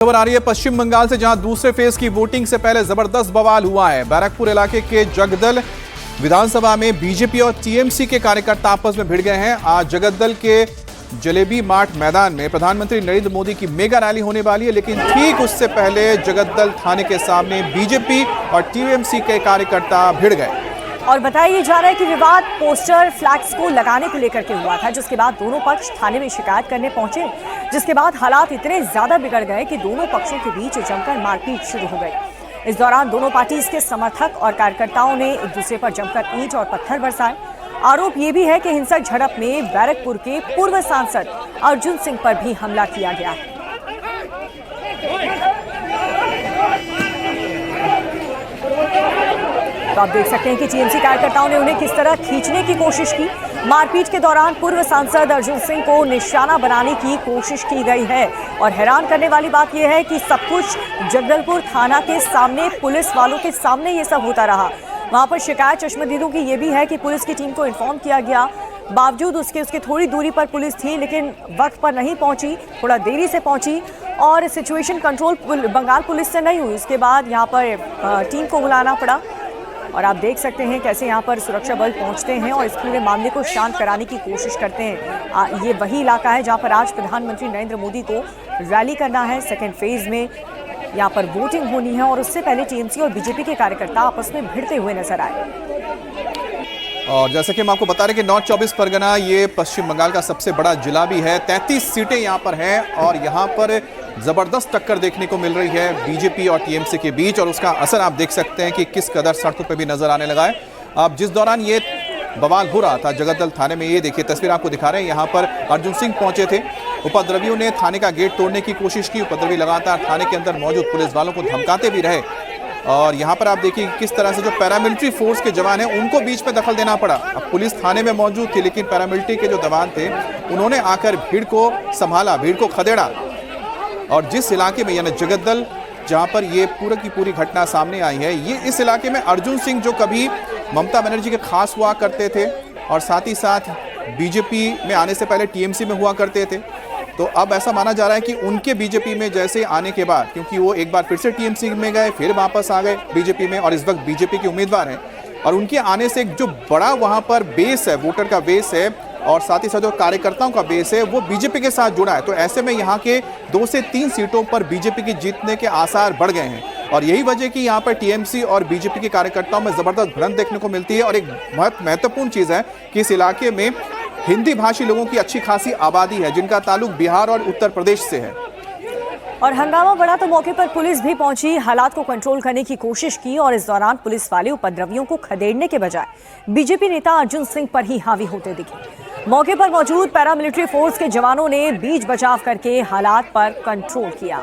खबर आ रही है पश्चिम बंगाल से, जहां दूसरे फेज की वोटिंग से पहले जबरदस्त बवाल हुआ है। बैरकपुर इलाके के जगदल विधानसभा में बीजेपी और टीएमसी के कार्यकर्ता आपस में भिड़ गए हैं। आज जगदल के जलेबी मार्ट मैदान में प्रधानमंत्री नरेंद्र मोदी की मेगा रैली होने वाली है, लेकिन ठीक उससे पहले जगदल थाने के सामने बीजेपी और टीएमसी के कार्यकर्ता भिड़ गए। और बताया जा रहा है कि विवाद पोस्टर फ्लैग्स को लगाने को लेकर के हुआ था, जिसके बाद दोनों पक्ष थाने में शिकायत करने पहुंचे, जिसके बाद हालात इतने ज्यादा बिगड़ गए कि दोनों पक्षों के बीच जमकर मारपीट शुरू हो गई। इस दौरान दोनों पार्टी के समर्थक और कार्यकर्ताओं ने एक दूसरे पर जमकर ईंट और पत्थर बरसाए। आरोप ये भी है कि हिंसक झड़प में बैरकपुर के पूर्व सांसद अर्जुन सिंह पर भी हमला किया गया है। तो आप देख सकते हैं कि टीएमसी कार्यकर्ताओं ने उन्हें किस तरह खींचने की कोशिश की। मारपीट के दौरान पूर्व सांसद अर्जुन सिंह को निशाना बनाने की कोशिश की गई है। और हैरान करने वाली बात यह है कि सब कुछ जगदलपुर थाना के सामने, पुलिस वालों के सामने ये सब होता रहा। वहां पर शिकायत चश्मदीदों की ये भी है कि पुलिस की टीम को इन्फॉर्म किया गया, बावजूद उसके थोड़ी दूरी पर पुलिस थी, लेकिन वक्त पर नहीं पहुंची, थोड़ा देरी से पहुंची और सिचुएशन कंट्रोल बंगाल पुलिस से नहीं हुई। इसके बाद यहाँ पर टीम को बुलाना पड़ा। और आप देख सकते हैं कैसे यहाँ पर सुरक्षा बल पहुँचते हैं और इस पूरे मामले को शांत कराने की कोशिश करते हैं। ये वही इलाका है जहाँ पर आज प्रधानमंत्री नरेंद्र मोदी को रैली करना है। सेकेंड फेज में यहाँ पर वोटिंग होनी है और उससे पहले टीएमसी और बीजेपी के कार्यकर्ता आपस में भिड़ते हुए नजर आए। और जैसे कि हम आपको बता रहे हैं कि नॉर्थ 24 परगना ये पश्चिम बंगाल का सबसे बड़ा जिला भी है। 33 सीटें यहाँ पर हैं और यहाँ पर जबरदस्त टक्कर देखने को मिल रही है बीजेपी और टीएमसी के बीच, और उसका असर आप देख सकते हैं कि किस कदर सड़कों पे भी नजर आने लगा है। अब जिस दौरान ये बवाल हो रहा था जगदल थाने में, ये देखिए तस्वीर आपको दिखा रहे हैं, यहाँ पर अर्जुन सिंह पहुंचे थे। उपद्रवियों ने थाने का गेट तोड़ने की कोशिश की। उपद्रवी लगातार थाने के अंदर मौजूद पुलिस वालों को धमकाते भी रहे। और यहाँ पर आप देखिए किस तरह से जो पैरामिलिट्री फोर्स के जवान हैं उनको बीच में दखल देना पड़ा। अब पुलिस थाने में मौजूद थी, लेकिन पैरामिलिट्री के जो जवान थे उन्होंने आकर भीड़ को संभाला, भीड़ को खदेड़ा। और जिस इलाके में यानी जगदल जहां पर ये पूरी की पूरी घटना सामने आई है, ये इस इलाके में अर्जुन सिंह जो कभी ममता बनर्जी के खास हुआ करते थे और साथ ही साथ बीजेपी में आने से पहले टीएमसी में हुआ करते थे, तो अब ऐसा माना जा रहा है कि उनके बीजेपी में जैसे आने के बाद, क्योंकि वो एक बार फिर से टीएमसी में गए, फिर वापस आ गए बीजेपी में और इस वक्त बीजेपी के उम्मीदवार हैं, और उनके आने से जो बड़ा वहां पर बेस है, वोटर का बेस है और साथ ही साथ जो कार्यकर्ताओं का बेस है वो बीजेपी के साथ जुड़ा है। तो ऐसे में यहाँ के 2 से 3 सीटों पर बीजेपी की जीतने के आसार बढ़ गए हैं और यही वजह कि यहाँ पर टीएमसी और बीजेपी के कार्यकर्ताओं में जबरदस्त भिड़ंत देखने को मिलती है। और एक बहुत महत्वपूर्ण चीज है कि इस इलाके में हिंदी भाषी लोगों की अच्छी खासी आबादी है, जिनका ताल्लुक बिहार और उत्तर प्रदेश से है। और हंगामा बढ़ा तो मौके पर पुलिस भी पहुंची, हालात को कंट्रोल करने की कोशिश की और इस दौरान पुलिस वाले उपद्रवियों को खदेड़ने के बजाय बीजेपी नेता अर्जुन सिंह पर ही हावी होते दिखे। मौके पर मौजूद पैरामिलिट्री फोर्स के जवानों ने बीच बचाव करके हालात पर कंट्रोल किया।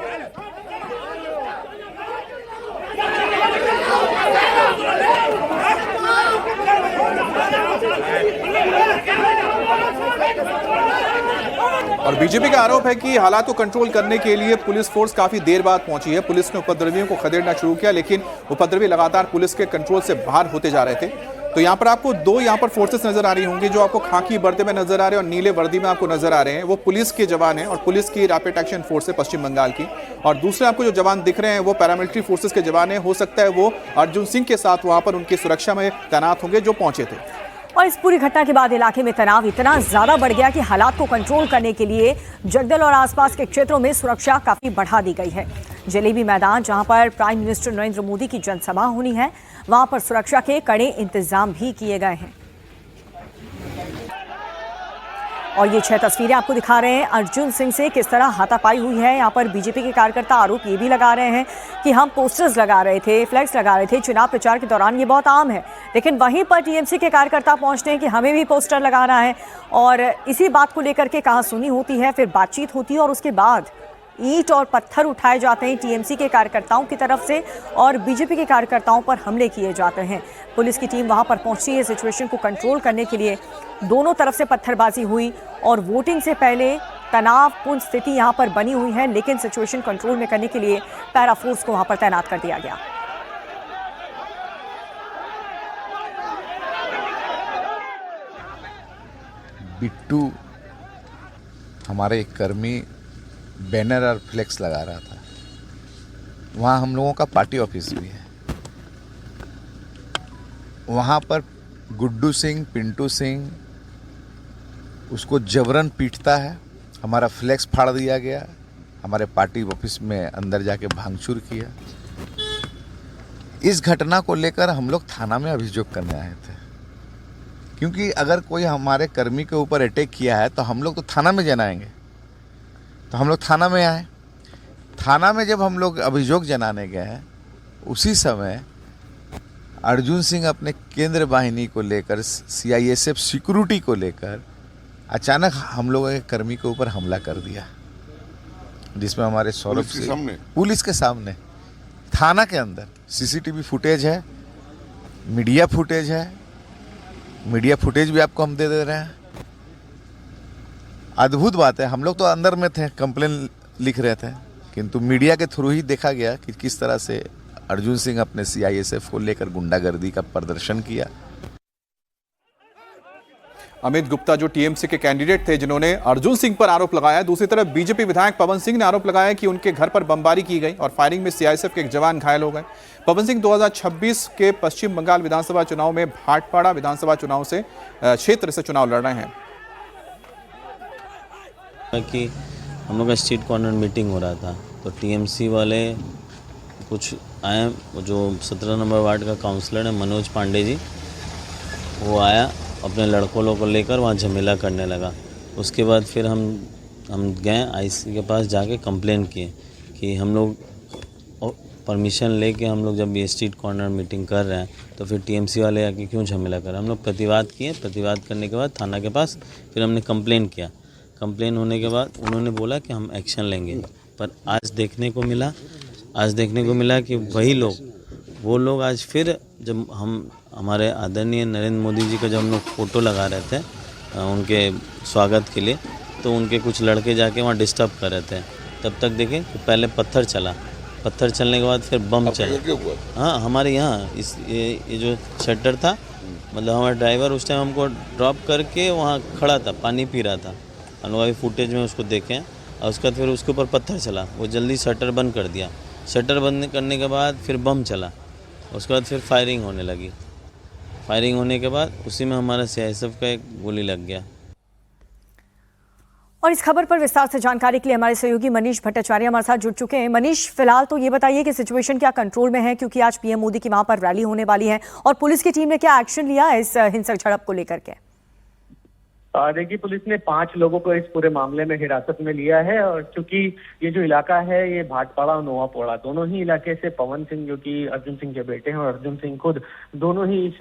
और बीजेपी का आरोप है कि हालात को कंट्रोल करने के लिए पुलिस फोर्स काफी देर बाद पहुंची है। पुलिस ने उपद्रवियों को खदेड़ना शुरू किया, लेकिन उपद्रवी लगातार पुलिस के कंट्रोल से बाहर होते जा रहे थे। तो यहाँ पर आपको 2 यहाँ पर फोर्सेस नजर आ रही होंगी, जो आपको खाकी वर्दी में नजर आ रहे हैं और नीले वर्दी में आपको नजर आ रहे हैं, वो पुलिस के जवान हैं और पुलिस की रैपिड एक्शन फोर्स है पश्चिम बंगाल की। और दूसरे आपको जो जवान दिख रहे हैं वो पैरामिलिट्री फोर्सेस के जवान हैं। हो सकता है वो अर्जुन सिंह के साथ वहां पर उनकी सुरक्षा में तैनात होंगे जो पहुंचे थे। और इस पूरी घटना के बाद इलाके में तनाव इतना ज्यादा बढ़ गया कि हालात को कंट्रोल करने के लिए जगदल और आसपास के क्षेत्रों में सुरक्षा काफी बढ़ा दी गई है। जलेबी मैदान, जहां पर प्राइम मिनिस्टर नरेंद्र मोदी की जनसभा होनी है, वहां पर सुरक्षा के कड़े इंतजाम भी किए गए हैं। और ये 6 तस्वीरें आपको दिखा रहे हैं अर्जुन सिंह से किस तरह हाथापाई हुई है। यहाँ पर बीजेपी के कार्यकर्ता आरोप ये भी लगा रहे हैं कि हम पोस्टर्स लगा रहे थे, फ्लैग्स लगा रहे थे चुनाव प्रचार के दौरान, ये बहुत आम है। लेकिन वहीं पर टीएमसी के कार्यकर्ता पहुंचते हैं कि हमें भी पोस्टर लगाना है और इसी बात को लेकर के कहा सुनी होती है, फिर बातचीत होती है और उसके बाद ईंट और पत्थर उठाए जाते हैं टीएमसी के कार्यकर्ताओं की तरफ से और बीजेपी के कार्यकर्ताओं पर हमले किए जाते हैं। पुलिस की टीम वहां पर पहुंची है सिचुएशन को कंट्रोल करने के लिए। दोनों तरफ से पत्थरबाजी हुई और वोटिंग से पहले तनावपूर्ण स्थिति यहां पर बनी हुई है, लेकिन सिचुएशन कंट्रोल में करने के लिए पैरा फोर्स को वहां पर तैनात कर दिया गया। बिट्टू हमारे एक कर्मी बैनर और फ्लेक्स लगा रहा था। वहाँ हम लोगों का पार्टी ऑफिस भी है। वहाँ पर गुड्डू सिंह, पिंटू सिंह उसको जबरन पीटता है। हमारा फ्लैक्स फाड़ दिया गया, हमारे पार्टी ऑफिस में अंदर जाके भांगचूर किया। इस घटना को लेकर हम लोग थाना में अभियोग करने आए थे, क्योंकि अगर कोई हमारे कर्मी के ऊपर अटैक किया है तो हम लोग तो थाना में जनाएंगे। तो हम लोग थाना में आए। थाना में जब हम लोग अभियोग जनाने गए, उसी समय अर्जुन सिंह अपने केंद्र वाहिनी को लेकर, CISF सिक्योरिटी को लेकर अचानक हम लोगों के कर्मी के ऊपर हमला कर दिया, जिसमें हमारे सौरभ सिंह पुलिस के सामने थाना के अंदर CCTV फुटेज है, मीडिया फुटेज है। मीडिया फुटेज भी आपको हम दे रहे हैं। अद्भुत बात है, हम लोग तो अंदर में थे, कंप्लेन लिख रहे थे, किंतु मीडिया के थ्रू ही देखा गया कि किस तरह से अर्जुन सिंह अपने CISF को लेकर गुंडागर्दी का प्रदर्शन किया। अमित गुप्ता जो TMC के कैंडिडेट थे, जिन्होंने अर्जुन सिंह पर आरोप लगाया। दूसरी तरफ बीजेपी विधायक पवन सिंह ने आरोप लगाया कि उनके घर पर बमबारी की गई और फायरिंग में CISF के एक जवान घायल हो गए। पवन सिंह 2026 के पश्चिम बंगाल विधानसभा चुनाव में भाटपाड़ा विधानसभा चुनाव से क्षेत्र से चुनाव लड़ रहे हैं। कि हम लोग का स्ट्रीट कॉर्नर मीटिंग हो रहा था, तो TMC वाले कुछ आए, जो 17 नंबर वार्ड का काउंसलर है मनोज पांडे जी, वो आया अपने लड़कों लोगों को लेकर, वहाँ झमेला करने लगा। उसके बाद फिर हम गए IC के पास, जाके कंप्लेन किए कि हम लोग परमिशन लेके हम लोग जब ये स्ट्रीट कॉर्नर मीटिंग कर रहे हैं तो फिर TMC वाले आके क्यों झमेला कर रहे हैं। हम लोग प्रतिवाद किए। प्रतिवाद करने के बाद थाना के पास फिर हमने कंप्लेन किया। कंप्लेन होने के बाद उन्होंने बोला कि हम एक्शन लेंगे, पर आज देखने को मिला कि वो लोग आज फिर, जब हमारे आदरणीय नरेंद्र मोदी जी का जब हम लोग फ़ोटो लगा रहे थे उनके स्वागत के लिए, तो उनके कुछ लड़के जाके वहाँ डिस्टर्ब कर रहे थे। तब तक देखें कि पहले पत्थर चलने के बाद फिर बम चला। हाँ, हमारे यहाँ ये जो शटर था, मतलब हमारा ड्राइवर उस टाइम हमको ड्रॉप करके वहाँ खड़ा था, पानी पी रहा था। हम लोग अभी फुटेज में उसको देखें। और उसके बाद फिर उसके ऊपर पत्थर चला, वो जल्दी शटर बंद कर दिया। शटर बंद करने के बाद फिर बम चला। उसके बाद फिर फायरिंग होने लगी। फायरिंग होने के बाद उसी में हमारा CISF का एक गोली लग गया। और इस खबर पर विस्तार से जानकारी के लिए हमारे सहयोगी मनीष भट्टाचार्य हमारे साथ जुड़ चुके हैं। मनीष, फिलहाल तो ये बताइए कि सिचुएशन क्या कंट्रोल में है, क्योंकि आज PM मोदी की वहां पर रैली होने वाली है, और पुलिस की टीम ने क्या एक्शन लिया है इस हिंसक झड़प को लेकर के? देखिए, पुलिस ने 5 लोगों को इस पूरे मामले में हिरासत में लिया है। और चूंकि ये जो इलाका है, ये भाटपाड़ा और नोआपोड़ा, दोनों ही इलाके से पवन सिंह, जो कि अर्जुन सिंह के बेटे हैं, और अर्जुन सिंह खुद दोनों ही इस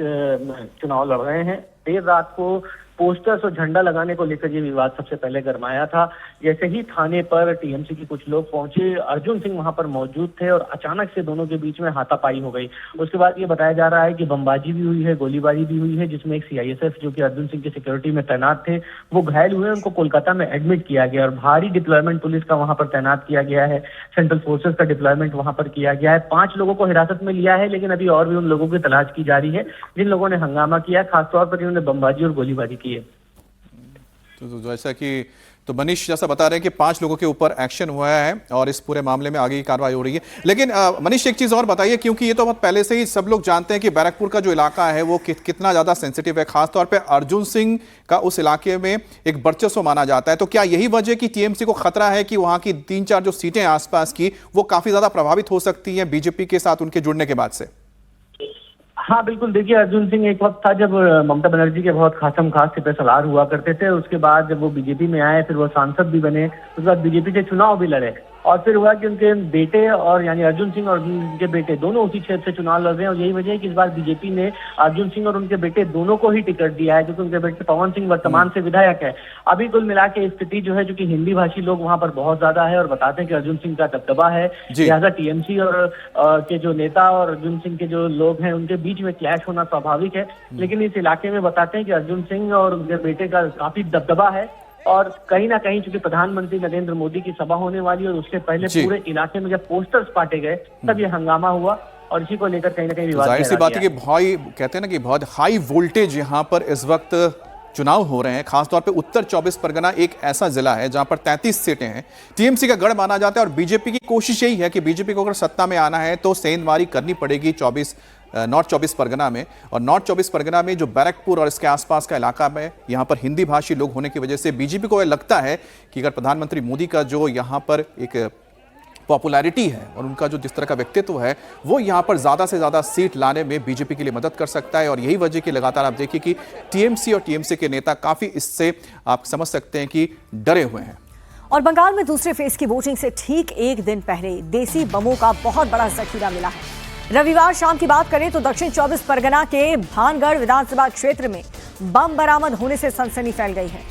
चुनाव लड़ रहे हैं। देर रात को पोस्टर्स और झंडा लगाने को लेकर ये विवाद सबसे पहले गरमाया था। जैसे ही थाने पर TMC के कुछ लोग पहुंचे, अर्जुन सिंह वहां पर मौजूद थे और अचानक से दोनों के बीच में हाथापाई हो गई। उसके बाद ये बताया जा रहा है कि बमबाजी भी हुई है, गोलीबारी भी हुई है, जिसमें एक CISF जो कि अर्जुन सिंह की सिक्योरिटी में तैनात थे, वो घायल हुए। उनको कोलकाता में एडमिट किया गया और भारी डिप्लॉयमेंट पुलिस का वहां पर तैनात किया गया है। सेंट्रल फोर्सेस का डिप्लॉयमेंट वहां पर किया गया है। 5 लोगों को हिरासत में लिया है, लेकिन अभी और भी उन लोगों की तलाश की जा रही है जिन लोगों ने हंगामा किया, खासतौर पर जिन्होंने बमबाजी और गोलीबारी की है। तो जैसा कि मनीष जैसा बता रहे हैं कि 5 लोगों के ऊपर एक्शन हुआ है और इस पूरे मामले में आगे की कार्रवाई हो रही है। लेकिन मनीष, एक चीज और बताइए, क्योंकि ये तो बहुत पहले से ही सब लोग जानते हैं कि बैरकपुर का जो इलाका है वो कितना ज्यादा सेंसिटिव है, खासतौर पे अर्जुन सिंह का उस इलाके में एक वर्चस्व माना जाता है। तो क्या यही वजह कि TMC को खतरा है कि वहां की 3-4 जो सीटें आसपास की वो काफी ज्यादा प्रभावित हो सकती हैं बीजेपी के साथ उनके जुड़ने के बाद से? हाँ बिल्कुल, देखिए, अर्जुन सिंह एक वक्त था जब ममता बनर्जी के बहुत खास सिपहसालार हुआ करते थे। उसके बाद जब वो बीजेपी में आए, फिर वो सांसद भी बने, उसके बाद बीजेपी से चुनाव भी लड़े, और फिर हुआ कि उनके बेटे और यानी अर्जुन सिंह और उनके बेटे दोनों उसी क्षेत्र से चुनाव लड़ रहे हैं। और यही वजह है कि इस बार बीजेपी ने अर्जुन सिंह और उनके बेटे दोनों को ही टिकट दिया है, क्योंकि उनके बेटे पवन सिंह वर्तमान से विधायक है। अभी कुल मिला के स्थिति जो है, जो कि हिंदी भाषी लोग वहां पर बहुत ज्यादा है और बताते हैं कि अर्जुन सिंह का दबदबा है, लिहाजा TMC और के जो नेता और अर्जुन सिंह के जो लोग हैं उनके बीच में क्लैश होना स्वाभाविक है। लेकिन इस इलाके में बताते हैं कि अर्जुन सिंह और उनके बेटे का काफी दबदबा है, और कहीं ना कहीं चूंकि प्रधानमंत्री नरेंद्र मोदी की सभा होने वाली, और उससे पहले पूरे इलाके में जब पोस्टर्स पाटे गए तब ये हंगामा हुआ, और इसी को लेकर कहीं ना कहीं विवाद। जाहिर सी बात है कि भाई कहते हैं ना कि बहुत हाई वोल्टेज यहाँ पर इस वक्त चुनाव हो रहे हैं, खासतौर पे उत्तर 24 परगना एक ऐसा जिला है जहां पर 33 सीटें हैं, टीएमसी का गढ़ माना जाता है और बीजेपी की कोशिश यही है कि बीजेपी को अगर सत्ता में आना है तो सेंधमारी करनी पड़ेगी नॉर्थ 24 परगना में। और नॉर्थ 24 परगना में जो बैरकपुर और इसके आसपास का इलाका है, यहाँ पर हिंदी भाषी लोग होने की वजह से बीजेपी को लगता है कि अगर प्रधानमंत्री मोदी का जो यहाँ पर एक पॉपुलैरिटी है और उनका जो जिस तरह का व्यक्तित्व है वो यहाँ पर ज़्यादा से ज़्यादा सीट लाने में बीजेपी के लिए मदद कर सकता है। और यही वजह की लगातार आप देखिए कि टीएमसी और टीएमसी के नेता काफ़ी इससे आप समझ सकते हैं कि डरे हुए हैं। और बंगाल में दूसरे फेज की वोटिंग से ठीक एक दिन पहले देसी बमों का बहुत बड़ा जखीरा मिला है। रविवार शाम की बात करें तो दक्षिण 24 परगना के भानगढ़ विधानसभा क्षेत्र में बम बरामद होने से सनसनी फैल गई है।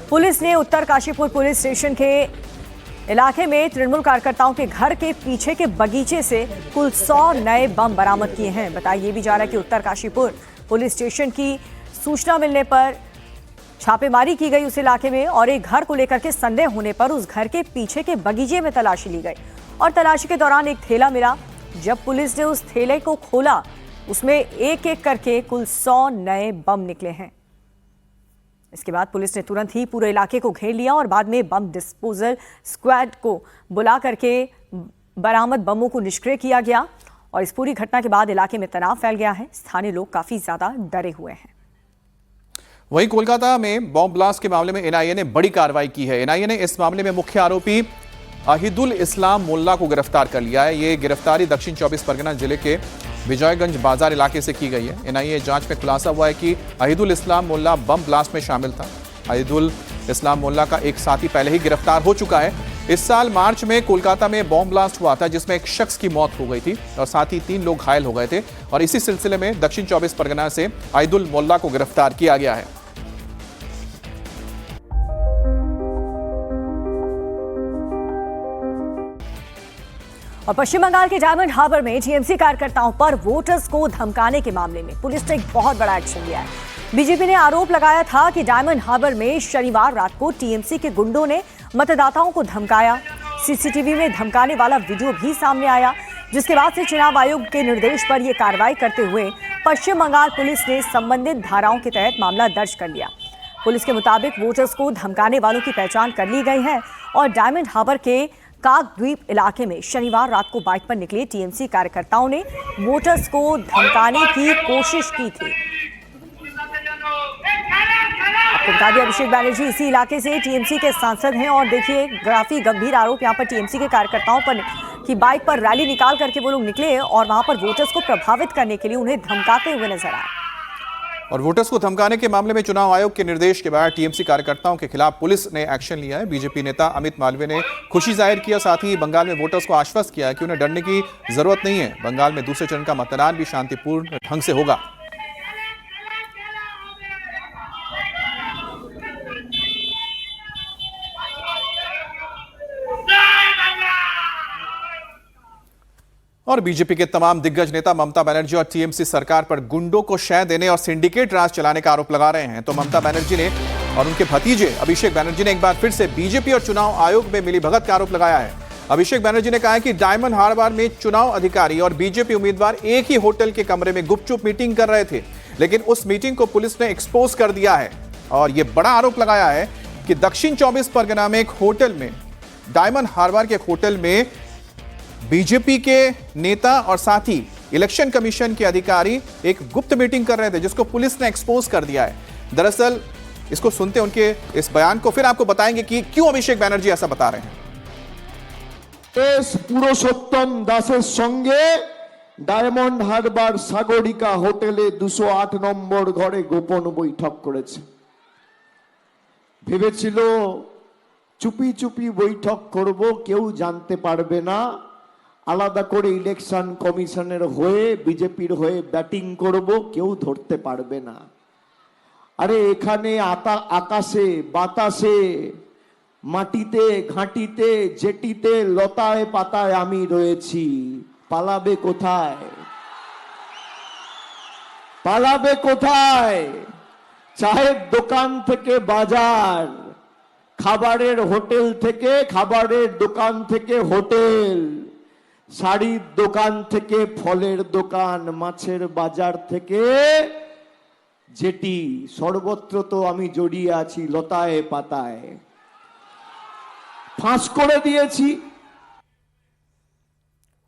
पुलिस ने उत्तर काशीपुर पुलिस स्टेशन के इलाके में तृणमूल कार्यकर्ताओं के घर के पीछे के बगीचे से कुल 100 नए बम बरामद किए हैं। बताया ये भी जा रहा है कि उत्तर काशीपुर पुलिस स्टेशन की सूचना मिलने पर छापेमारी की गई उस इलाके में और एक घर को लेकर के संदेह होने पर उस घर के पीछे के बगीचे में तलाशी ली गई और तलाशी के दौरान एक थैला मिला। जब पुलिस ने उस थैले को खोला उसमें एक एक करके कुल 100 नए बम निकले हैं। इसके बाद पुलिस ने तुरंत ही पूरे इलाके को घेर लिया और बाद में बम डिस्पोजल स्क्वाड को बुला करके बरामद बमों को निष्क्रिय किया गया और इस पूरी घटना के बाद इलाके में तनाव फैल गया है। स्थानीय लोग काफी ज्यादा डरे हुए हैं। वहीं कोलकाता में बॉम्ब ब्लास्ट के मामले में एनआईए ने बड़ी कार्रवाई की है। एनआईए ने इस मामले में मुख्य आरोपी अहिदुल इस्लाम मोल्ला को गिरफ्तार कर लिया है। ये गिरफ्तारी दक्षिण 24 परगना जिले के विजयगंज बाजार इलाके से की गई है। एनआईए जांच में खुलासा हुआ है कि अहिदुल इस्लाम मोल्ला बम ब्लास्ट में शामिल था। अहिदुल इस्लाम मोल्ला का एक साथी पहले ही गिरफ्तार हो चुका है। इस साल मार्च में कोलकाता में बॉम्ब ब्लास्ट हुआ था जिसमें एक शख्स की मौत हो गई थी और साथ ही 3 लोग घायल हो गए थे और इसी सिलसिले में दक्षिण 24 परगना से अहिदुल मोल्ला को गिरफ्तार किया गया है। और पश्चिम बंगाल के डायमंड हार्बर में टीएमसी कार्यकर्ताओं पर वोटर्स को धमकाने के मामले में पुलिस ने एक बहुत बड़ा एक्शन लिया है। बीजेपी ने आरोप लगाया था कि डायमंड हार्बर में शनिवार रात को टीएमसी के गुंडों ने मतदाताओं को धमकाया। सीसीटीवी में धमकाने वाला वीडियो भी सामने आया, जिसके बाद से चुनाव आयोग के निर्देश पर यह कार्रवाई करते हुए पश्चिम बंगाल पुलिस ने संबंधित धाराओं के तहत मामला दर्ज कर लिया। पुलिस के मुताबिक वोटर्स को धमकाने वालों की पहचान कर ली गई है और डायमंड हार्बर के काकद्वीप इलाके में शनिवार रात को बाइक पर निकले टीएमसी कार्यकर्ताओं ने वोटर्स को धमकाने की कोशिश की थी। आपको बता दें अभिषेक बैनर्जी इसी इलाके से टीएमसी के सांसद हैं और देखिए काफी गंभीर आरोप यहाँ पर टीएमसी के कार्यकर्ताओं पर कि बाइक पर रैली निकाल करके वो लोग निकले और वहां पर वोटर्स को प्रभावित करने के लिए उन्हें धमकाते हुए नजर आए। और वोटर्स को धमकाने के मामले में चुनाव आयोग के निर्देश के बाद टीएमसी कार्यकर्ताओं के खिलाफ पुलिस ने एक्शन लिया है। बीजेपी नेता अमित मालवीय ने खुशी जाहिर किया, साथ ही बंगाल में वोटर्स को आश्वस्त किया कि उन्हें डरने की जरूरत नहीं है। बंगाल में दूसरे चरण का मतदान भी शांतिपूर्ण ढंग से होगा। और बीजेपी के तमाम दिग्गज नेता ममता बनर्जी और टीएमसी सरकार पर गुंडों को शय देने और सिंडिकेट राज चलाने का आरोप लगा रहे हैं। तो ममता बनर्जी ने और उनके भतीजे अभिषेक बनर्जी ने एक बार फिर से बीजेपी और चुनाव आयोग में मिलीभगत का आरोप लगाया है। अभिषेक बनर्जी ने कहा है कि डायमंड हार्बर में चुनाव अधिकारी और बीजेपी उम्मीदवार एक ही होटल के कमरे में गुपचुप मीटिंग कर रहे थे, लेकिन उस मीटिंग को पुलिस ने एक्सपोज कर दिया है। और यह बड़ा आरोप लगाया है कि दक्षिण 24 परगना में एक होटल में, डायमंड हार्बर के होटल में बीजेपी के नेता और साथ ही इलेक्शन कमीशन के अधिकारी एक गुप्त मीटिंग कर रहे थे, जिसको पुलिस ने एक्सपोज कर दिया है। दरअसल इसको सुनते उनके इस बयान को, फिर आपको बताएंगे कि क्यों अभिषेक बैनर्जी ऐसा बता रहे हैं। पुरुषोत्तम दासेर संगे डायमंड हार्बर सागरिका होटेले 208 নম্বর ঘরে গোপন বৈঠক করেছে। ভেবেছিল চুপি চুপি বৈঠক করব, কেউ জানতে পারবে না, আলাদা করে ইলেকশন কমিশনের হয়ে বিজেপির হয়ে ব্যাটিং করব, কেউ ধরতে পারবে না। আরে এখানে আকাশে বাতাসে মাটিতে ঘাটিতে জেটিতে লতায় পাতায় আমি রয়েছি, পালাবে কোথায়? পালাবে কোথায়? চায়ের দোকান থেকে বাজার, খাবারের হোটেল থেকে খাবারের দোকান থেকে হোটেল, শাড়ির দোকান থেকে ফলের দোকান, মাছের বাজার থেকে যেটি সর্বত্র তো আমি জড়িয়ে আছি লতায় পাতায় ফাঁস করে দিয়েছি।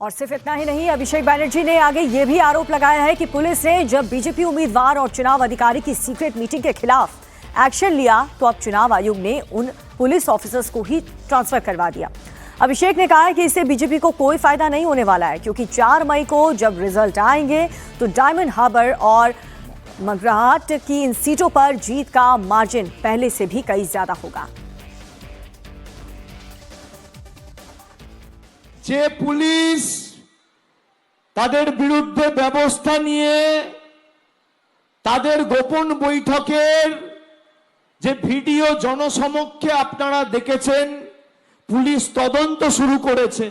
और सिर्फ इतना ही नहीं, अभिषेक बैनर्जी ने आगे ये भी आरोप लगाया है कि पुलिस ने जब बीजेपी उम्मीदवार और चुनाव अधिकारी की सीक्रेट मीटिंग के खिलाफ एक्शन लिया तो अब चुनाव आयोग ने उन पुलिस ऑफिसर्स को ही ट्रांसफर करवा दिया। अभिषेक ने कहा है कि इससे बीजेपी को कोई फायदा नहीं होने वाला है, क्योंकि 4 मई को जब रिजल्ट आएंगे तो डायमंड हार्बर और मगराहट की इन सीटों पर जीत का मार्जिन पहले से भी कई ज्यादा होगा। যে পুলিশ তাদের বিরুদ্ধে ব্যবস্থা নিয়ে তাদের গোপন বৈঠকের যে ভিডিও জনসমক্ষে আপনারা দেখেছেন, পুলিশ তদন্ত শুরু করেছে।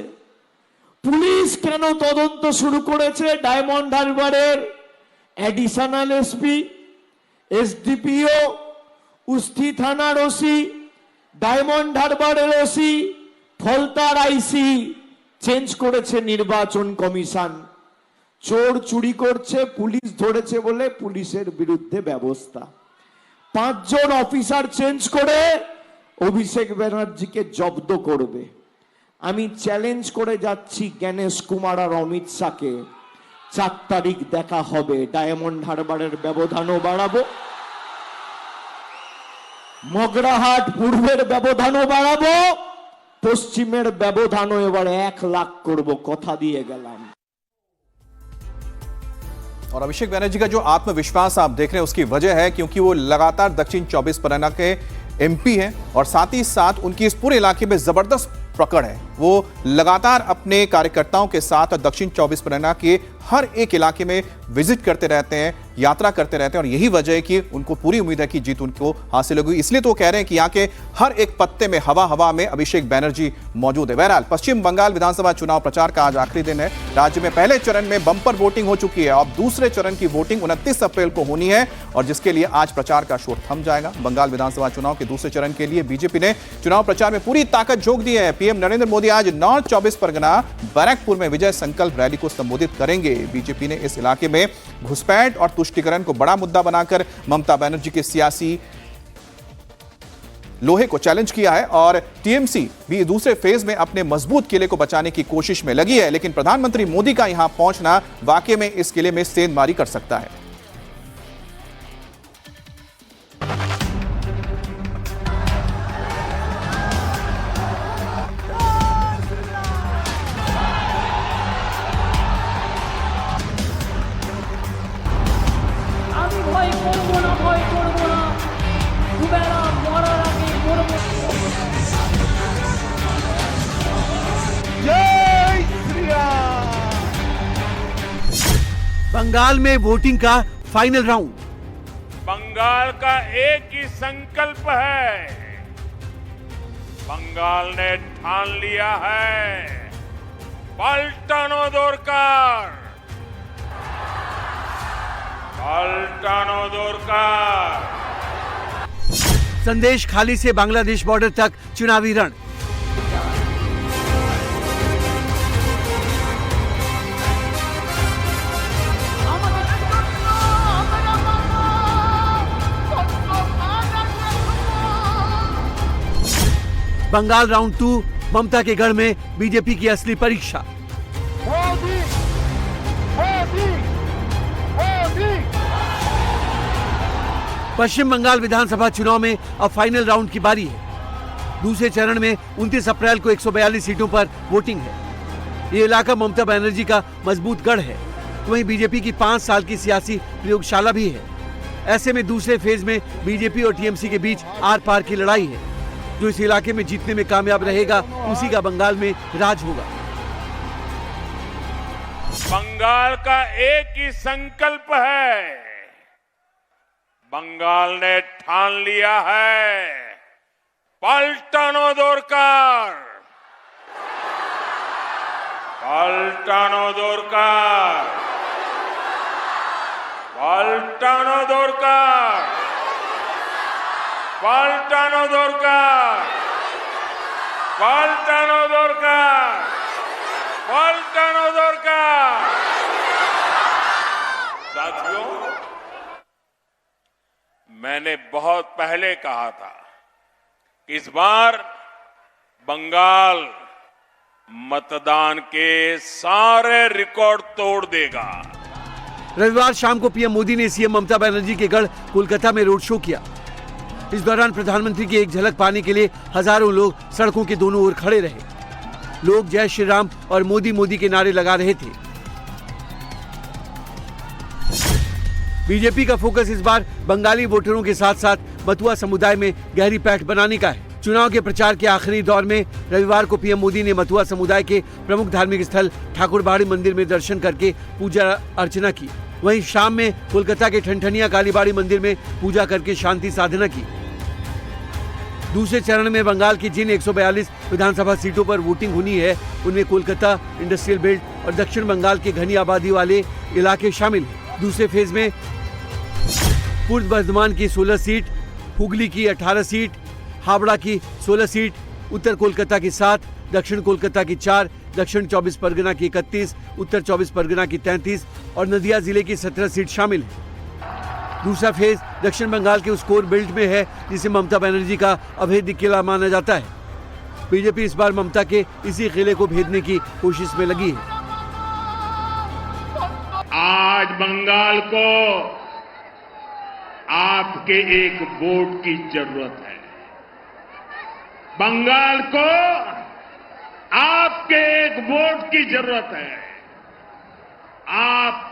পুলিশ কেন তদন্ত শুরু করেছে? ডায়মন্ড হারবারের অ্যাডিশনাল এসপি, এসডিপিও, উস্থি থানার ওসি, ডায়মন্ড হারবারের ওসি, ফলতার আইসি চেঞ্জ করেছে নির্বাচন কমিশন। চোর চুরি করছে, পুলিশ ধরেছে বলে পুলিশের বিরুদ্ধে ব্যবস্থা। 5 জন অফিসার চেঞ্জ করে অভিষেক ব্যানার্জিকে জব্দ করবে। আমি চ্যালেঞ্জ করে যাচ্ছি জ্ঞানেশ কুমার আর অমিত শাহকে, 4 তারিখ দেখা হবে। ডায়মন্ড হারবারের ব্যবধানও বাড়াবো, মগরাহাট পূর্বের ব্যবধানও বাড়াবো, পশ্চিমের ব্যবধানও এবার 1 লাখ করব, কথা দিয়ে গেলাম। और अभिषेक बैनर्जी का जो आत्मविश्वास आप देख रहे हैं उसकी वजह है क्योंकि वो लगातार दक्षिण 24 परगना के एमपी हैं और साथ ही साथ उनकी इस पूरे इलाके में जबरदस्त पकड़ है। वो लगातार अपने कार्यकर्ताओं के साथ दक्षिण 24 परगना के हर एक इलाके में विजिट करते रहते हैं, यात्रा करते रहते हैं और यही वजह है कि उनको पूरी उम्मीद है कि जीत उनको हासिल होगी। इसलिए तो वो कह रहे हैं कि यहाँ के हर एक पत्ते में हवा में अभिषेक बैनर्जी मौजूद है। बहरहाल पश्चिम बंगाल विधानसभा चुनाव प्रचार का आज आखिरी दिन है। राज्य में पहले चरण में बंपर वोटिंग हो चुकी है, अब दूसरे चरण की वोटिंग 29 अप्रैल को होनी है और जिसके लिए आज प्रचार का शोर थम जाएगा। बंगाल विधानसभा चुनाव के दूसरे चरण के लिए बीजेपी ने चुनाव प्रचार में पूरी ताकत झोंक दी है। पीएम नरेंद्र मोदी आज नॉर्थ 24 परगना बैरकपुर में विजय संकल्प रैली को संबोधित करेंगे। बीजेपी ने इस इलाके में घुसपैठ और तुष्टीकरण को बड़ा मुद्दा बनाकर ममता बनर्जी के सियासी लोहे को चैलेंज किया है और टीएमसी भी दूसरे फेज में अपने मजबूत किले को बचाने की कोशिश में लगी है। लेकिन प्रधानमंत्री मोदी का यहां पहुंचना वाकई में इस किले में सेंधमारी कर सकता है। बंगाल में वोटिंग का फाइनल राउंड। बंगाल का एक ही संकल्प है, बंगाल ने ठान लिया है पलटानो दोरकार, पलटानो दोरकार। संदेश खाली से बांग्लादेश बॉर्डर तक चुनावी रण। बंगाल राउंड 2, ममता के गढ़ में बीजेपी की असली परीक्षा। पश्चिम बंगाल विधानसभा चुनाव में अब फाइनल राउंड की बारी है। दूसरे चरण में 29 अप्रैल को 142 सीटों पर वोटिंग है। ये इलाका ममता बनर्जी का मजबूत गढ़ है, वहीं बीजेपी की 5 साल की सियासी प्रयोगशाला भी है। ऐसे में दूसरे फेज में बीजेपी और टीएमसी के बीच आर पार की लड़ाई है। जो इस इलाके में जीतने में कामयाब रहेगा उसी का बंगाल में राज होगा। बंगाल का एक ही संकल्प है, बंगाल ने ठान लिया है पलटानो दोरकार, पलटानो दोरकार, पलटानो दोरकार, पलटानो दोरकार, पलटानो दोरकार, पलटानो दोरकार। साथियों, मैंने बहुत पहले कहा था कि इस बार बंगाल मतदान के सारे रिकॉर्ड तोड़ देगा। रविवार शाम को पीएम मोदी ने सीएम ममता बनर्जी के गढ़ कोलकाता में रोड शो किया। इस दौरान प्रधानमंत्री की एक झलक पाने के लिए हजारों लोग सड़कों के दोनों ओर खड़े रहे। लोग जय श्री राम और मोदी मोदी के नारे लगा रहे थे। बीजेपी का फोकस इस बार बंगाली वोटरों के साथ साथ मतुआ समुदाय में गहरी पैठ बनाने का है। चुनाव के प्रचार के आखिरी दौर में रविवार को पीएम मोदी ने मतुआ समुदाय के प्रमुख धार्मिक स्थल ठाकुरबाड़ी मंदिर में दर्शन करके पूजा अर्चना की। वहीं शाम में कोलकाता के ठनठनिया कालीबाड़ी मंदिर में पूजा करके शांति साधना की। दूसरे चरण में बंगाल की जिन 142 विधानसभा सीटों पर वोटिंग होनी है, उनमें कोलकाता, इंडस्ट्रियल बेल्ट और दक्षिण बंगाल के घनी आबादी वाले इलाके शामिल हैं। दूसरे फेज में पूर्व बर्धमान की 16 सीट, हुगली की 18 सीट, हावड़ा की 16 सीट, उत्तर कोलकाता की 7, दक्षिण कोलकाता की 4, दक्षिण 24 परगना की 31, उत्तर 24 परगना की 33 और नदिया जिले की 17 सीट शामिल है। दूसरा फेज दक्षिण बंगाल के उस कोर बेल्ट में है जिसे ममता बनर्जी का अभेद्य किला माना जाता है। बीजेपी इस बार ममता के इसी किले को भेदने की कोशिश में लगी है। आज बंगाल को आपके एक वोट की जरूरत है। बंगाल को आपके एक वोट की जरूरत है। आप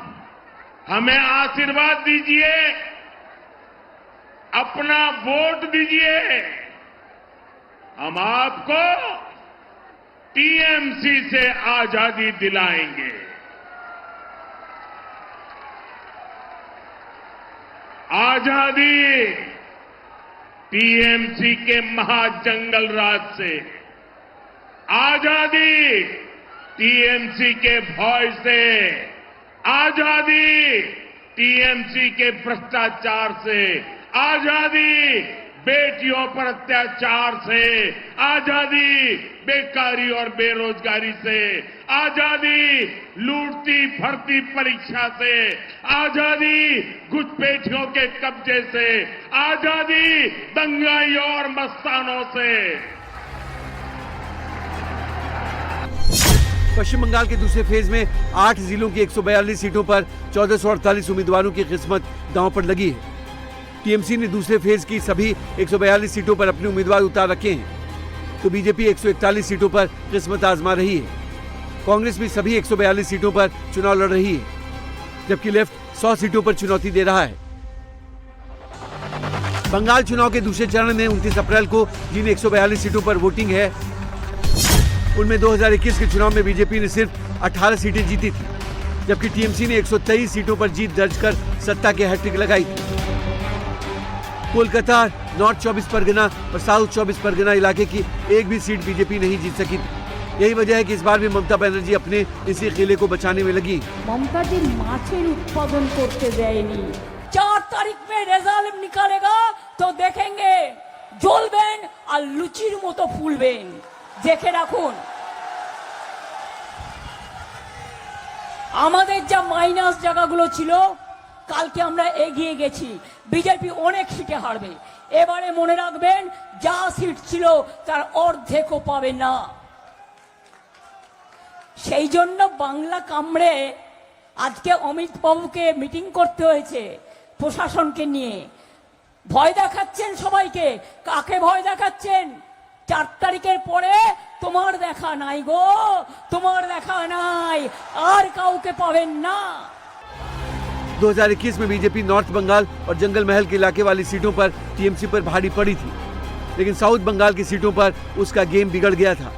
हमें आशीर्वाद दीजिए, अपना वोट दीजिए। हम आपको टीएमसी से आजादी दिलाएंगे। आजादी टीएमसी के महाजंगल राज से, आजादी टीएमसी के भय से, आजादी टीएमसी के भ्रष्टाचार से, आजादी बेटियों पर अत्याचार से, आजादी बेकारी और बेरोजगारी से, आजादी लूटती भर्ती परीक्षा से, आजादी घुसपैठियों के कब्जे से, आजादी दंगाइयों और मस्तानों से। पश्चिम बंगाल के दूसरे फेज में 8 जिलों की 142 सीटों पर 1448 उम्मीदवारों की किस्मत दांव पर लगी है। टीएमसी ने दूसरे फेज की सभी 142 सीटों पर अपने उम्मीदवार उतार रखे हैं, तो बीजेपी 141 सीटों पर किस्मत आजमा रही है। कांग्रेस भी सभी 142 सीटों पर चुनाव लड़ रही है, जबकि लेफ्ट 100 सीटों पर चुनौती दे रहा है। बंगाल चुनाव के दूसरे चरण में 29 अप्रैल को जिन 142 सीटों पर वोटिंग है, उनमें 2021 के चुनाव में बीजेपी ने सिर्फ 18 सीटें जीती थी, जबकि टीएमसी ने 123 सीटों पर जीत दर्ज कर सत्ता के हैट्रिक लगाई थी। कोलकाता, नॉर्थ 24 परगना और साउथ 24 परगना इलाके की एक भी सीट बीजेपी नहीं जीत सकी थी। यही वजह है कि इस बार भी ममता बनर्जी अपने इसी किले को बचाने में लगी। ममता जी माछेर उत्पादन करते देयनी। 4 तारीख में रिजल्ट निकालेगा तो देखेंगे জ্বলবেন আর লুচির মতো ফুলবেন। দেখে রাখুন, আমাদের যা মাইনাস জায়গাগুলো ছিল কালকে আমরা এগিয়ে গেছি। বিজেপি অনেক সিটে হারবে। এবারে মনে রাখবেন, যা সিট ছিল তার অর্ধেকও পাবে না। সেই জন্য বাংলা কামড়ে আজকে অমিত বাবুকে মিটিং করতে হয়েছে প্রশাসনকে নিয়ে। ভয় দেখাচ্ছেন সবাইকে। কাকে ভয় দেখাচ্ছেন? 4 তারিখের পরে তোমার দেখা নাই গো, তোমার দেখা নাই, আর কাউকে পাবেন না। 2021 में बीजेपी नॉर्थ बंगाल और जंगल महल के इलाके वाली सीटों पर टीएमसी पर भारी पड़ी थी, लेकिन साउथ बंगाल की सीटों पर उसका गेम बिगड़ गया था।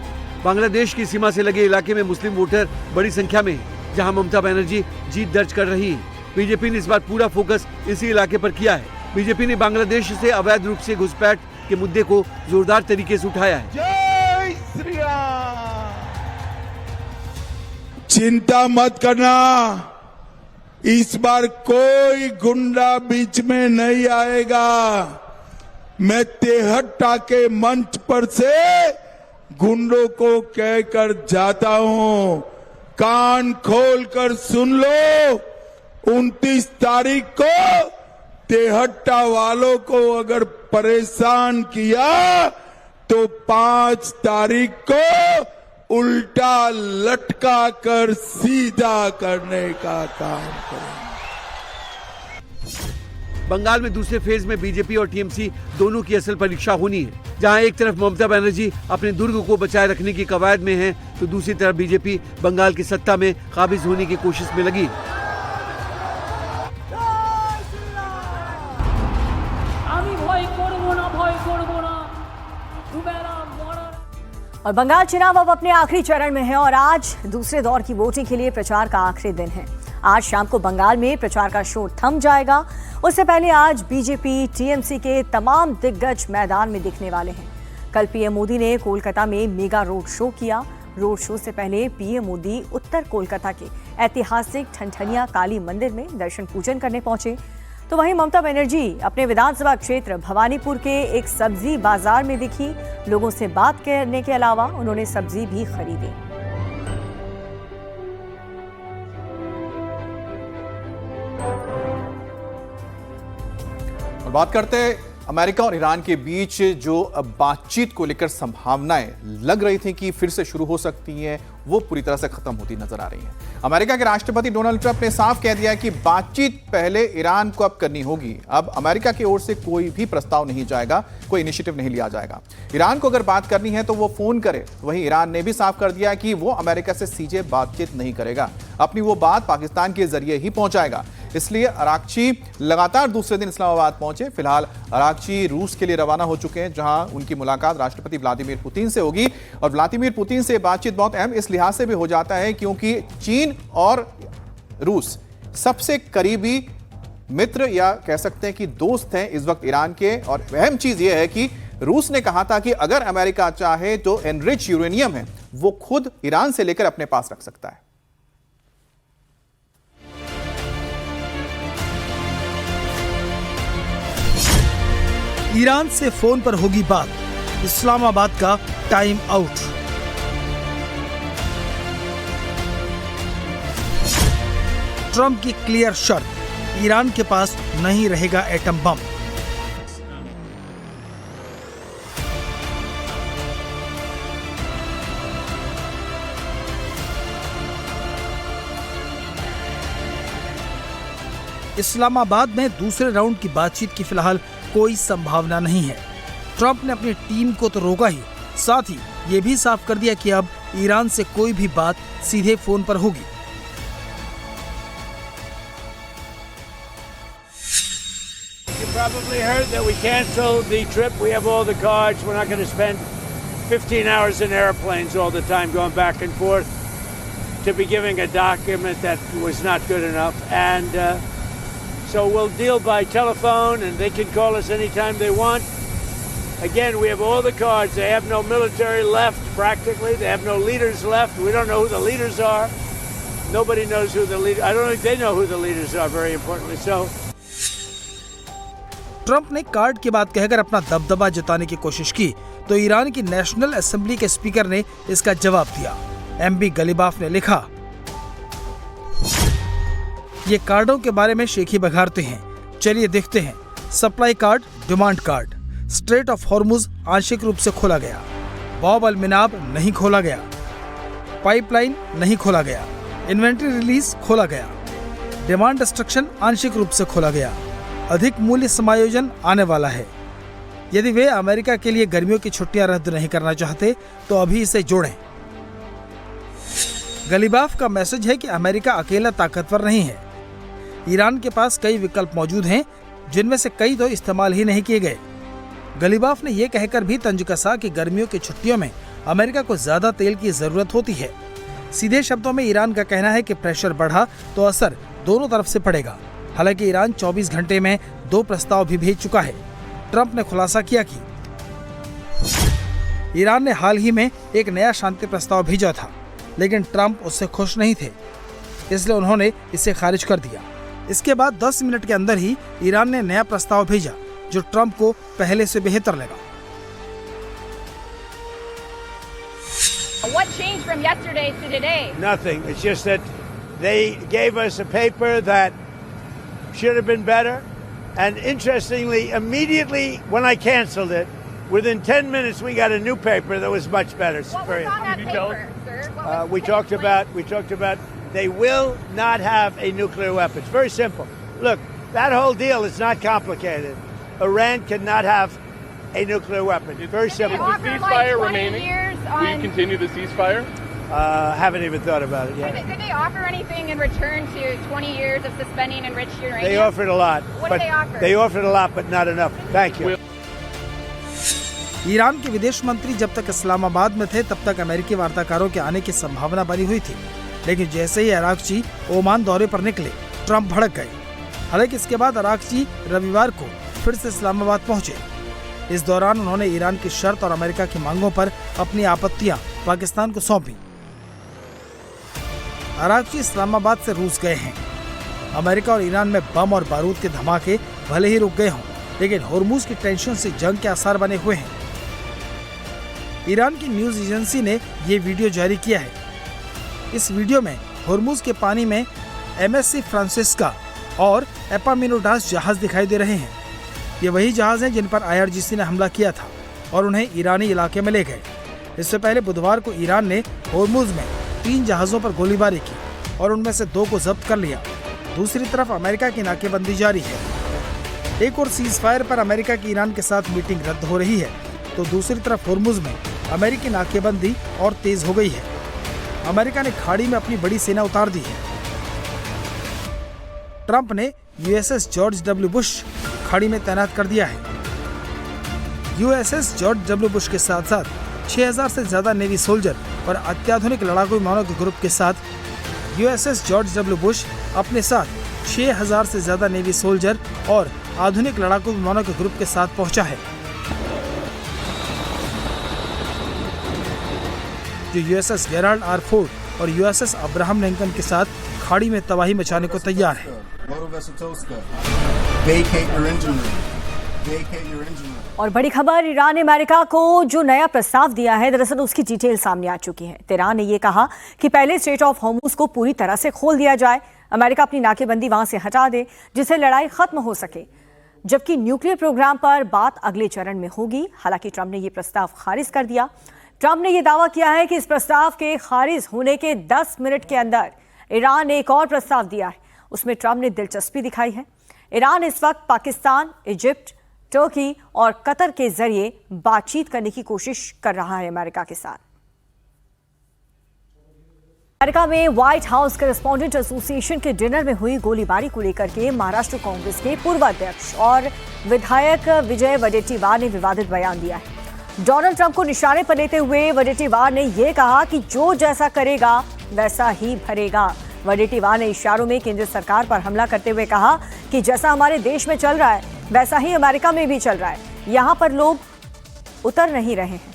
बांग्लादेश की सीमा से लगे इलाके में मुस्लिम वोटर बड़ी संख्या में है, जहां ममता बनर्जी जीत दर्ज कर रही है। बीजेपी ने इस बार पूरा फोकस इसी इलाके पर किया है। बीजेपी ने बांग्लादेश से अवैध रूप से घुसपैठ के मुद्दे को जोरदार तरीके से उठाया है। जय श्री राम। चिंता मत करना, इस बार कोई गुंडा बीच में नहीं आएगा। मैं 73 के मंच पर से गुंडों को कहकर जाता हूं, कान खोलकर सुन लो। 29 तारीख को तेहट्टा वालों को अगर परेशान किया तो 5 तारीख को उल्टा लटका कर सीधा करने का काम करेंगे। बंगाल में दूसरे फेज में बीजेपी और टीएमसी दोनों की असल परीक्षा होनी है। जहां एक तरफ ममता बनर्जी अपने दुर्ग को बचाए रखने की कवायद में है, तो दूसरी तरफ बीजेपी बंगाल की सत्ता में काबिज होने की कोशिश में लगी है। और बंगाल चुनाव अब अपने आखिरी चरण में है और आज दूसरे दौर की वोटिंग के लिए प्रचार का आखिरी दिन है। आज शाम को बंगाल में प्रचार का शोर थम जाएगा। उससे पहले आज बीजेपी टीएमसी के तमाम दिग्गज मैदान में दिखने वाले हैं। कल पीएम मोदी ने कोलकाता में मेगा रोड शो किया। रोड शो से पहले पीएम मोदी उत्तर कोलकाता के ऐतिहासिक ठनठनिया काली मंदिर में दर्शन पूजन करने पहुंचे। तो वहीं ममता बनर्जी अपने विधानसभा क्षेत्र भवानीपुर के एक सब्जी बाजार में दिखी। लोगों से बात करने के अलावा उन्होंने सब्जी भी खरीदी। और बात करते अमेरिका और ईरान के बीच जो बातचीत को लेकर संभावनाएं लग रही थी कि फिर से शुरू हो सकती हैं, वो पूरी तरह से खत्म होती नजर आ रही हैं। अमेरिका के राष्ट्रपति डोनाल्ड ट्रंप ने साफ कह दिया कि बातचीत पहले ईरान को अब करनी होगी। अब अमेरिका की ओर से कोई भी प्रस्ताव नहीं जाएगा, कोई इनिशिएटिव नहीं लिया जाएगा। ईरान को अगर बात करनी है तो वो फोन करे। वहीं ईरान ने भी साफ कर दिया कि वो अमेरिका से सीधे बातचीत नहीं करेगा, अपनी वो बात पाकिस्तान के जरिए ही पहुंचाएगा। इसलिए अरागची लगातार दूसरे दिन इस्लामाबाद पहुंचे। फिलहाल अरागची रूस के लिए रवाना हो चुके हैं, जहां उनकी मुलाकात राष्ट्रपति व्लादिमीर पुतिन से होगी। और व्लादिमीर पुतिन से बातचीत बहुत अहम इस लिहाज से भी हो जाता है क्योंकि चीन और रूस सबसे करीबी मित्र या कह सकते हैं कि दोस्त हैं इस वक्त ईरान के। और अहम चीज यह है कि रूस ने कहा था कि अगर अमेरिका चाहे तो एनरिच यूरेनियम है वो खुद ईरान से लेकर अपने पास रख सकता है। ईरान से फोन पर होगी बात, इस्लामाबाद का टाइम आउट। ट्रंप की क्लियर शर्त, ईरान के पास नहीं रहेगा एटम बम। इस्लामाबाद में दूसरे राउंड की बातचीत की फिलहाल कोई संभावना नहीं है। ट्रंप ने अपनी टीम को तो रोका ही, साथ ही ये भी साफ कर दिया कि अब ईरान से कोई भी बात सीधे फोन पर होगी। You probably heard that we canceled the trip. We have all the cards. We're not going to spend 15 hours in airplanes all the time going back and forth to be giving a document that was not good enough. And so we'll deal by telephone and they can call us anytime they want. Again, we have all the cards. They have no military left practically. They have no leaders left. We don't know who the leaders are. Nobody knows who the leaders. I don't think they know who the leaders are, very importantly. So Trump ने card की बात कहकर अपना दबदबा जताने की कोशिश की तो ईरान की नेशनल असेंबली के स्पीकर ने इसका जवाब दिया। एमबी गलीबाफ ने लिखा, ये कार्डों के बारे में शेखी बघारते हैं, चलिए देखते हैं। Supply card, demand card. Straight of Hormuz आंशिक रूप से खोला गया, बॉब अल मिनाब नहीं खोला गया, पाइपलाइन नहीं खोला गया, इन्वेंट्री रिलीज खोला गया, डिमांड डिस्ट्रक्शन आंशिक रूप से खोला गया, अधिक मूल्य समायोजन आने वाला है। यदि वे अमेरिका के लिए गर्मियों की छुट्टियां रद्द नहीं करना चाहते तो अभी इसे जोड़ें। गलीबाफ का मैसेज है कि अमेरिका अकेला ताकतवर नहीं है। ईरान के पास कई विकल्प मौजूद हैं, जिनमें से कई तो इस्तेमाल ही नहीं किए गए। गलीबाफ ने यह कहकर भी तंज कसा कि गर्मियों की छुट्टियों में अमेरिका को ज्यादा तेल की जरूरत होती है। सीधे शब्दों में ईरान का कहना है कि प्रेशर बढ़ा तो असर दोनों तरफ से पड़ेगा। हालांकि ईरान 24 घंटे में 2 प्रस्ताव भी भेज चुका है। ट्रंप ने खुलासा किया कि ईरान ने हाल ही में एक नया शांति प्रस्ताव भेजा था, लेकिन ट्रंप उससे खुश नहीं थे, इसलिए उन्होंने इसे खारिज कर दिया। इसके बाद 10 मिनट के अंदर ही ईरान ने नया प्रस्ताव भेजा जो ट्रंप को पहले से बेहतर लगा। What changed from yesterday to today? nothing. It's just that they gave us a paper that should have been better. And interestingly, immediately when I canceled it, within 10 minutes we got a new paper that was much better. It's What very- was on that paper, sir? What was we talked about they will not have a nuclear weapon. It's very simple. Look, that whole deal is not complicated. Iran cannot have a nuclear weapon. It's very simple. Is the ceasefire remaining? Will you continue the ceasefire? Haven't even thought about it yet. Did they offer anything in return to 20 years of suspending enriched uranium? They offered a lot. What but did they offer? They offered a lot, but not enough. Thank you. Iran के विदेश मंत्री जब तक इस्लामाबाद में थे तब तक अमेरिकी वार्ताकारों के आने की संभावना बनी हुई थी, लेकिन जैसे ही अरागची ओमान दौरे पर निकले, ट्रंप भड़क गए। हालांकि इसके बाद अरागची रविवार को फिर से इस्लामाबाद पहुंचे। इस दौरान उन्होंने ईरान की शर्त और अमेरिका की मांगों पर अपनी आपत्तियां पाकिस्तान को सौंपी। अरागची इस्लामाबाद से रूस गए हैं। अमेरिका और ईरान में बम और बारूद के धमाके भले ही रुक गए हों, लेकिन होर्मुज की टेंशन से जंग के आसार बने हुए हैं। ईरान की न्यूज एजेंसी ने ये वीडियो जारी किया है। इस वीडियो में होर्मुज के पानी में MSC फ्रांसिस्का और एपामिनोडास जहाज दिखाई दे रहे हैं। ये वही जहाज हैं जिन पर IRGC ने हमला किया था और उन्हें ईरानी इलाके में ले गए। इससे पहले बुधवार को ईरान ने होर्मुज में 3 जहाज़ों पर गोलीबारी की और उनमें से 2 को जब्त कर लिया। दूसरी तरफ अमेरिका की नाकेबंदी जारी है। एक और सीज फायर पर अमेरिका की ईरान के साथ मीटिंग रद्द हो रही है, तो दूसरी तरफ होर्मुज में अमेरिकी नाकेबंदी और तेज हो गई है। अमेरिका ने खाड़ी में अपनी बड़ी सेना उतार दी है। ट्रंप ने USS जॉर्ज W. बुश खाड़ी में तैनात कर दिया है। USS George W. बुश के साथ साथ 6000 से ज्यादा नेवी सोल्जर और अत्याधुनिक लड़ाकू विमानों के ग्रुप के साथ USS जॉर्ज W. बुश अपने साथ 6000 से ज्यादा नेवी सोल्जर और आधुनिक लड़ाकू विमानों के ग्रुप के साथ पहुंचा है, जो USS गेराल्ड R. फोर्ड और USS अब्राहम लिंकन के साथ खाड़ी में तबाही मचाने को तैयार है। और बड़ी खबर, ईरान ने अमेरिका को जो नया प्रस्ताव दिया है, दरअसल उसकी डिटेल सामने आ चुकी है। तेहरान ने यह कहा कि पहले स्ट्रेट ऑफ हॉर्मुज को पूरी तरह से खोल दिया जाए, अमेरिका अपनी नाकेबंदी वहां से हटा दे जिससे लड़ाई खत्म हो सके, जबकि न्यूक्लियर प्रोग्राम पर बात अगले चरण में होगी। हालांकि ट्रंप ने यह प्रस्ताव खारिज कर दिया। ट्रंप ने यह दावा किया है कि इस प्रस्ताव के खारिज होने के 10 मिनट के अंदर ईरान ने एक और प्रस्ताव दिया है, उसमें ट्रंप ने दिलचस्पी दिखाई है। ईरान इस वक्त पाकिस्तान, इजिप्ट, तुर्की और कतर के जरिए बातचीत करने की कोशिश कर रहा है अमेरिका के साथ। अमेरिका में व्हाइट हाउस करेस्पॉन्डेंट एसोसिएशन के डिनर में हुई गोलीबारी को लेकर के महाराष्ट्र कांग्रेस के पूर्व अध्यक्ष और विधायक विजय वडेट्टीवार ने विवादित बयान दिया है। डोनाल्ड ट्रंप को निशाने पर लेते हुए वडेट्टीवार ने यह कहा कि जो जैसा करेगा वैसा ही भरेगा। वडेट्टीवार ने इशारों में केंद्र सरकार पर हमला करते हुए कहा कि जैसा हमारे देश में चल रहा है वैसा ही अमेरिका में भी चल रहा है, यहां पर लोग उतर नहीं रहे हैं।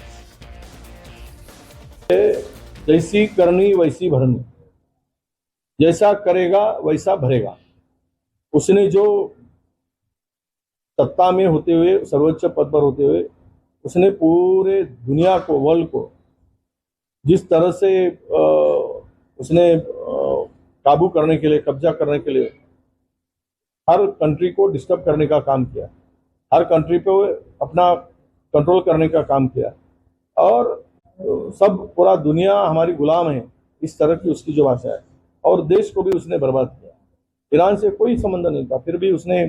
जैसी करनी वैसी भरनी, जैसा करेगा वैसा भरेगा। उसने जो सत्ता में होते हुए, सर्वोच्च पद पर होते हुए, उसने पूरे दुनिया को, वर्ल्ड को जिस तरह से उसने काबू करने के लिए, कब्जा करने के लिए हर कंट्री को डिस्टर्ब करने का काम किया, हर कंट्री पे अपना कंट्रोल करने का काम किया और सब पूरा दुनिया हमारी गुलाम है, इस तरह की उसकी जो भाषा है। और देश को भी उसने बर्बाद किया। ईरान से कोई संबंध नहीं था, फिर भी उसने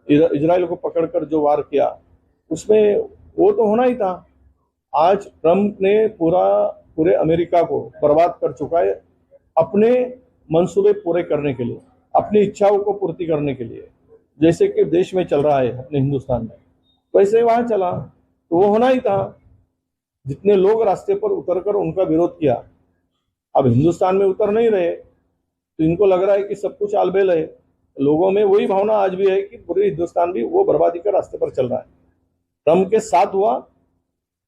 इजराइल को पकड़कर जो वार किया उसमें वो तो होना ही था। आज ट्रंप ने पूरे अमेरिका को बर्बाद कर चुका है अपने मंसूबे पूरे करने के लिए, अपनी इच्छाओं को पूर्ति करने के लिए। जैसे कि देश में चल रहा है अपने हिंदुस्तान में, वैसे वहां चला तो वो होना ही था। जितने लोग रास्ते पर उतरकर उनका विरोध किया, अब हिंदुस्तान में उतर नहीं रहे तो इनको लग रहा है कि सब कुछ आलबेल है। लोगों में वही भावना आज भी है कि पूरे हिंदुस्तान भी वो बर्बादी के रास्ते पर चल रहा है। ट्रंप के साथ हुआ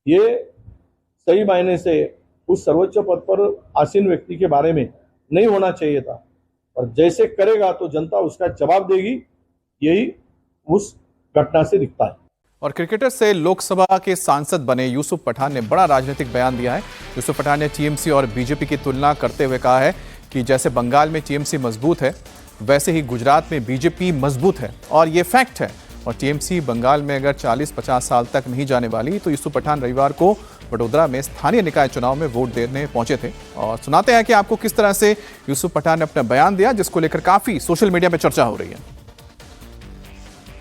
ये सही मायने से उस सर्वोच्च पद पर आसीन व्यक्ति के बारे में नहीं होना चाहिए था, और जैसे करेगा तो जनता उसका जवाब देगी, यही उस घटना से दिखता है। और क्रिकेटर से लोकसभा के सांसद बने यूसुफ पठान ने बड़ा राजनीतिक बयान दिया है। यूसुफ पठान ने टीएमसी और बीजेपी की तुलना करते हुए कहा है कि जैसे बंगाल में टीएमसी मजबूत है वैसे ही गुजरात में बीजेपी मजबूत है, और ये फैक्ट है। और टीएमसी बंगाल में अगर 40-50 साल तक नहीं जाने वाली तो यूसुफ पठान रविवार को वडोदरा में स्थानीय निकाय चुनाव में वोट देने पहुंचे थे। और सुनाते हैं कि आपको किस तरह से यूसुफ पठान ने अपना बयान दिया, जिसको लेकर काफी सोशल मीडिया में चर्चा हो रही है।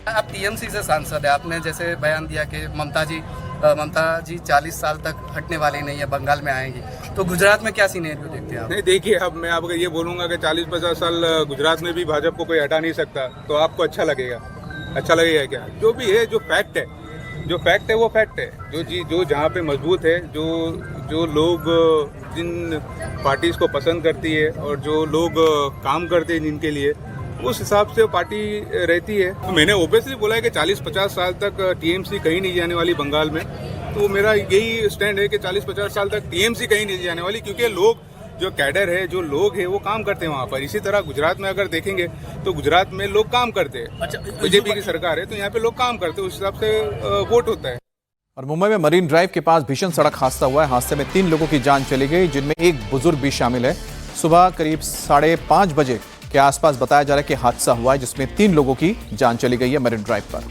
आप टीएमसी से सांसद है, आपने जैसे बयान दिया कि ममता जी 40 साल तक हटने वाली नहीं है, बंगाल में आएंगी, तो गुजरात में क्या सिनेरियो देखते हैं आप? नहीं, देखिए, अब मैं आपको ये बोलूंगा कि 40-50 साल गुजरात में भी भाजपा को कोई हटा नहीं सकता, तो आपको अच्छा लगेगा क्या? जो भी है, जो फैक्ट है वो फैक्ट है। जो जहाँ पे मजबूत है, जो लोग जिन पार्टीज को पसंद करती है और जो लोग काम करते हैं जिनके लिए, उस हिसाब से पार्टी रहती है। तो मैंने ओबियसली बोला है कि 40-50 साल तक टीएमसी कहीं नहीं जाने वाली बंगाल में। तो मेरा यही स्टैंड है कि 40-50 साल तक टीएमसी कहीं नहीं जाने वाली, क्योंकि लोग जो कैडर है, जो लोग हैं, वो काम करते हैं वहाँ पर। इसी तरह गुजरात में अगर देखेंगे तो गुजरात में लोग काम करते हैं। अच्छा, बीजेपी की सरकार है तो यहाँ पे लोग काम करते हैं, उस हिसाब से वोट होता है। और मुंबई में मरीन ड्राइव के पास भीषण सड़क हादसा हुआ है। हादसे में 3 लोगों की जान चली गई, जिनमें एक बुजुर्ग भी शामिल है। सुबह करीब 5:30 बजे के आसपास बताया जा रहा है कि हादसा हुआ है, जिसमें 3 लोगों की जान चली गई है मरीन ड्राइव पर।